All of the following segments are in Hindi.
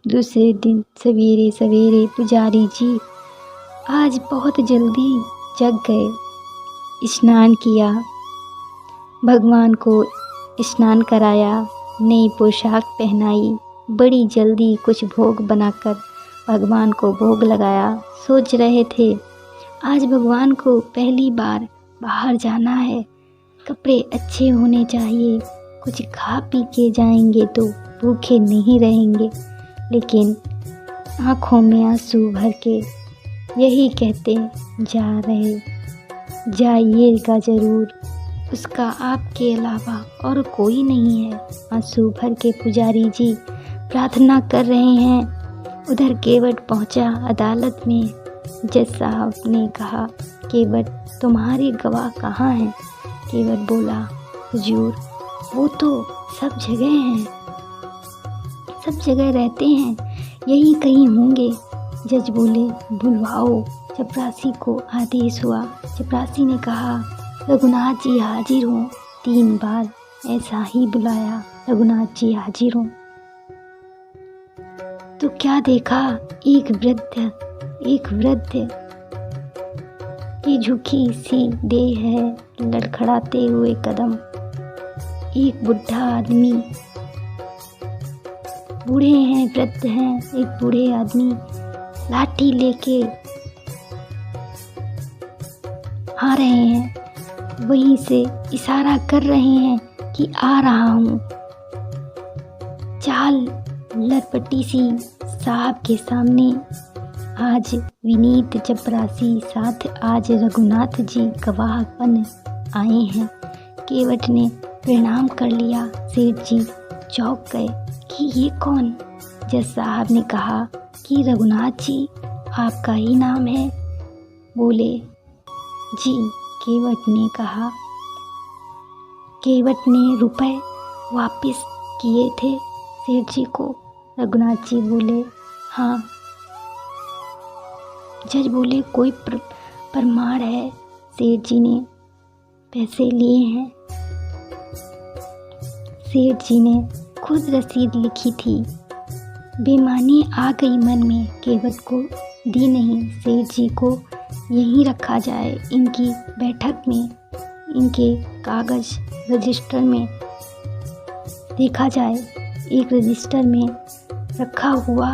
दूसरे दिन सवेरे सवेरे पुजारी जी आज बहुत जल्दी जग गए। स्नान किया, भगवान को स्नान कराया, नई पोशाक पहनाई, बड़ी जल्दी कुछ भोग बनाकर भगवान को भोग लगाया। सोच रहे थे आज भगवान को पहली बार बाहर जाना है, कपड़े अच्छे होने चाहिए, कुछ खा पी के जाएंगे तो भूखे नहीं रहेंगे। लेकिन आँखों में आंसू भर के यही कहते जा रहे, जाइएगा ज़रूर, उसका आपके अलावा और कोई नहीं है। आंसू भर के पुजारी जी प्रार्थना कर रहे हैं। उधर केवट पहुंचा अदालत में। जज साहब ने कहा, केवट तुम्हारे गवाह कहाँ हैं? केवट बोला, हुजूर वो तो सब जगह हैं, सब जगह रहते हैं, यही कहीं होंगे। जज बोले, बुलवाओ। चपरासी को आदेश हुआ। चपरासी ने कहा, रघुनाथ जी हाजिर हों। 3 बार ऐसा ही बुलाया, रघुनाथ जी हाजिर हों। तो क्या देखा, एक वृद्ध की झुकी सी देह है, लड़खड़ाते हुए कदम। एक बुढ़ा आदमी, बूढ़े हैं, वृद्ध हैं, एक बूढ़े आदमी लाठी लेके आ रहे हैं, वहीं से इशारा कर रहे हैं कि आ रहा हूँ। चाल लटपटी सी साहब के सामने आज विनीत चपरासी, साथ आज रघुनाथ जी गवाह बन आए हैं। केवट ने प्रणाम कर लिया। सेठ जी चौंक गए कि ये कौन? जज साहब ने कहा कि रघुनाथ जी आपका ही नाम है? बोले, जी। केवट ने कहा, केवट ने रुपए वापस किए थे सेठ जी को? रघुनाथ जी बोले, हाँ। जज बोले, कोई प्रमाण है? सेठ जी ने पैसे लिए हैं। सेठ जी ने खुद रसीद लिखी थी। बेईमानी आ गई मन में, केवट को दी नहीं। सेठ जी को यहीं रखा जाए, इनकी बैठक में, इनके कागज रजिस्टर में देखा जाए। एक रजिस्टर में रखा हुआ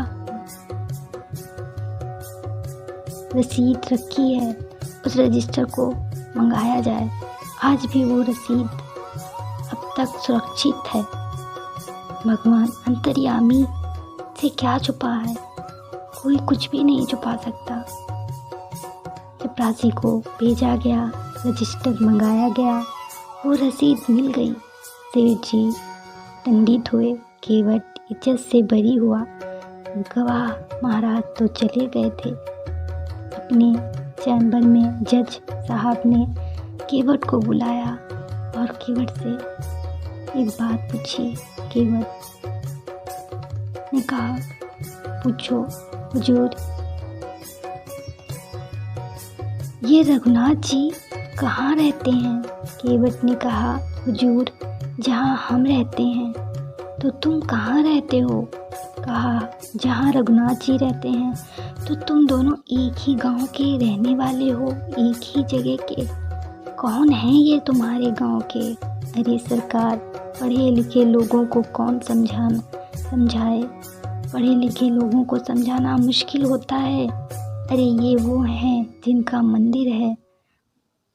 रसीद रखी है, उस रजिस्टर को मंगाया जाए। आज भी वो रसीद अब तक सुरक्षित है। भगवान अंतर्यामी से क्या छुपा है? कोई कुछ भी नहीं छुपा सकता। चपरासी को भेजा गया, रजिस्टर मंगाया गया, वो रसीद मिल गई। सेठ जी दंडित हुए। केवट इज्जत से बरी हुआ। गवाह महाराज तो चले गए थे। अपने चैम्बर में जज साहब ने केवट को बुलाया और केवट से एक बात पूछी। केवट ने कहा, पूछो हुजूर, ये रघुनाथ जी कहाँ रहते हैं? केवट ने कहा, हुजूर जहाँ हम रहते हैं। तो तुम कहाँ रहते हो? कहा, जहाँ रघुनाथ जी रहते हैं। तो तुम दोनों एक ही गांव के रहने वाले हो, एक ही जगह के? कौन हैं ये तुम्हारे गांव के? अरे सरकार, पढ़े लिखे लोगों को कौन समझाए? पढ़े लिखे लोगों को समझाना मुश्किल होता है। अरे ये वो हैं जिनका मंदिर है।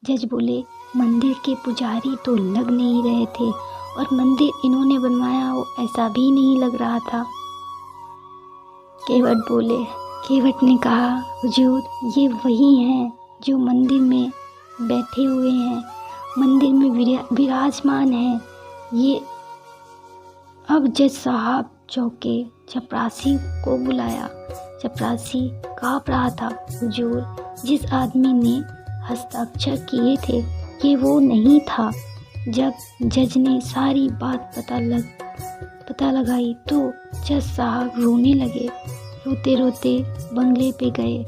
जज बोले, मंदिर के पुजारी तो लग नहीं रहे थे, और मंदिर इन्होंने बनवाया हो ऐसा भी नहीं लग रहा था। केवट बोले, केवट ने कहा, हुजूर ये वही हैं जो मंदिर में बैठे हुए हैं, मंदिर में विराजमान हैं। ये अब जज साहब चौके। चपरासी को बुलाया। चपरासी काँप रहा था। हुजूर जिस आदमी ने हस्ताक्षर किए थे ये वो नहीं था। जब जज ने सारी बात पता लगाई तो जज साहब रोने लगे। रोते रोते बंगले पे गए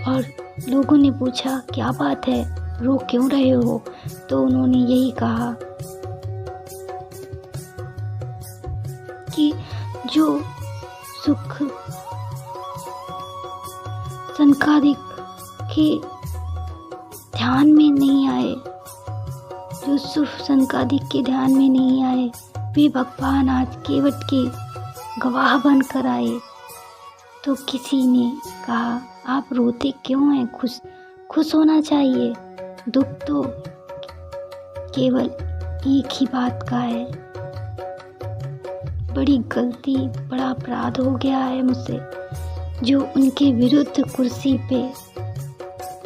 और लोगों ने पूछा, क्या बात है, रो क्यों रहे हो? तो उन्होंने यही कहा कि जो सुख सनकादिक के ध्यान में नहीं आए, जो सुख सनकादिक के ध्यान में नहीं आए, वे भगवान आज केवट के गवाह बनकर आए। तो किसी ने कहा, आप रोते क्यों हैं? खुश होना चाहिए। दुख तो केवल एक ही बात का है, बड़ी गलती, बड़ा अपराध हो गया है मुझसे, जो उनके विरुद्ध कुर्सी पे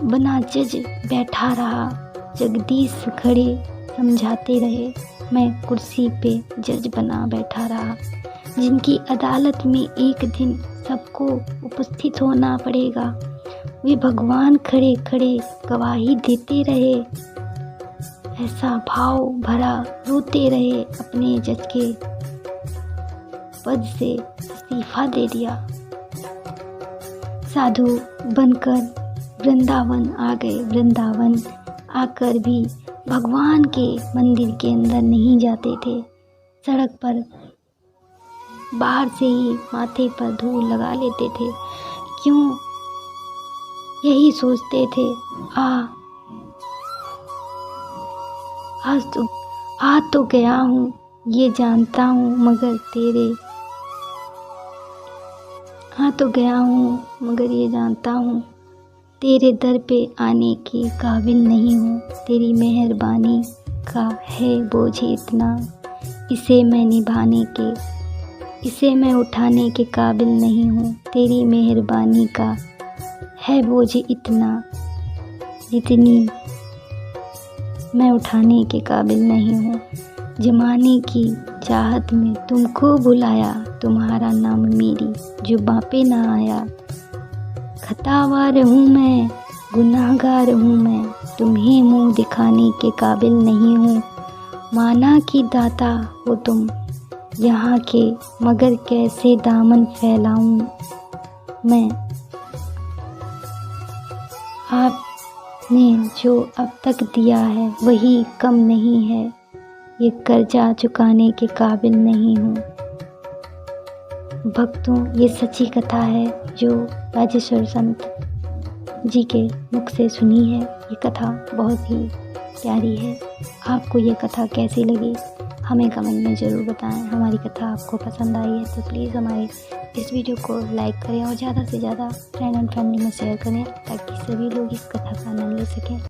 बना जज बैठा रहा। जगदीश खड़े समझाते रहे, मैं कुर्सी पे जज बना बैठा रहा, जिनकी अदालत में एक दिन सबको उपस्थित होना पड़ेगा। वे भगवान खड़े खड़े गवाही देते रहे, ऐसा भाव भरा रोते रहे, अपने जज के पद से इस्तीफा दे दिया। साधु बनकर वृंदावन आ गए। वृंदावन आकर भी भगवान के मंदिर के अंदर नहीं जाते थे। सड़क पर बाहर से ही माथे पर धूल लगा लेते थे। क्यों? यही सोचते थे, आज तो गया हूँ, ये जानता हूँ, मगर ये जानता हूँ तेरे दर पे आने के काबिल नहीं हूँ। तेरी मेहरबानी का है बोझ इतना, इसे मैं उठाने के काबिल नहीं हूँ। तेरी मेहरबानी का है बोझ इतना, जितनी मैं उठाने के काबिल नहीं हूँ। जमाने की चाहत में तुमको बुलाया, तुम्हारा नाम मेरी जुबां पे ना आया। खतावार हूँ मैं, गुनाहगार हूँ मैं, तुम्हें मुँह दिखाने के काबिल नहीं हूँ। माना कि दाता हो तुम यहाँ के, मगर कैसे दामन फैलाऊँ मैं। आपने जो अब तक दिया है वही कम नहीं है, ये कर्जा चुकाने के काबिल नहीं हूँ। भक्तों, ये सच्ची कथा है जो राजेश्वर संत जी के मुख से सुनी है। ये कथा बहुत ही प्यारी है। आपको ये कथा कैसी लगी हमें कमेंट में ज़रूर बताएं। हमारी कथा आपको पसंद आई है तो प्लीज़ हमारे इस वीडियो को लाइक करें और ज़्यादा से ज़्यादा फ्रेंड एंड फैमिली में शेयर करें, ताकि सभी लोग इस कथा का आनंद ले सकें।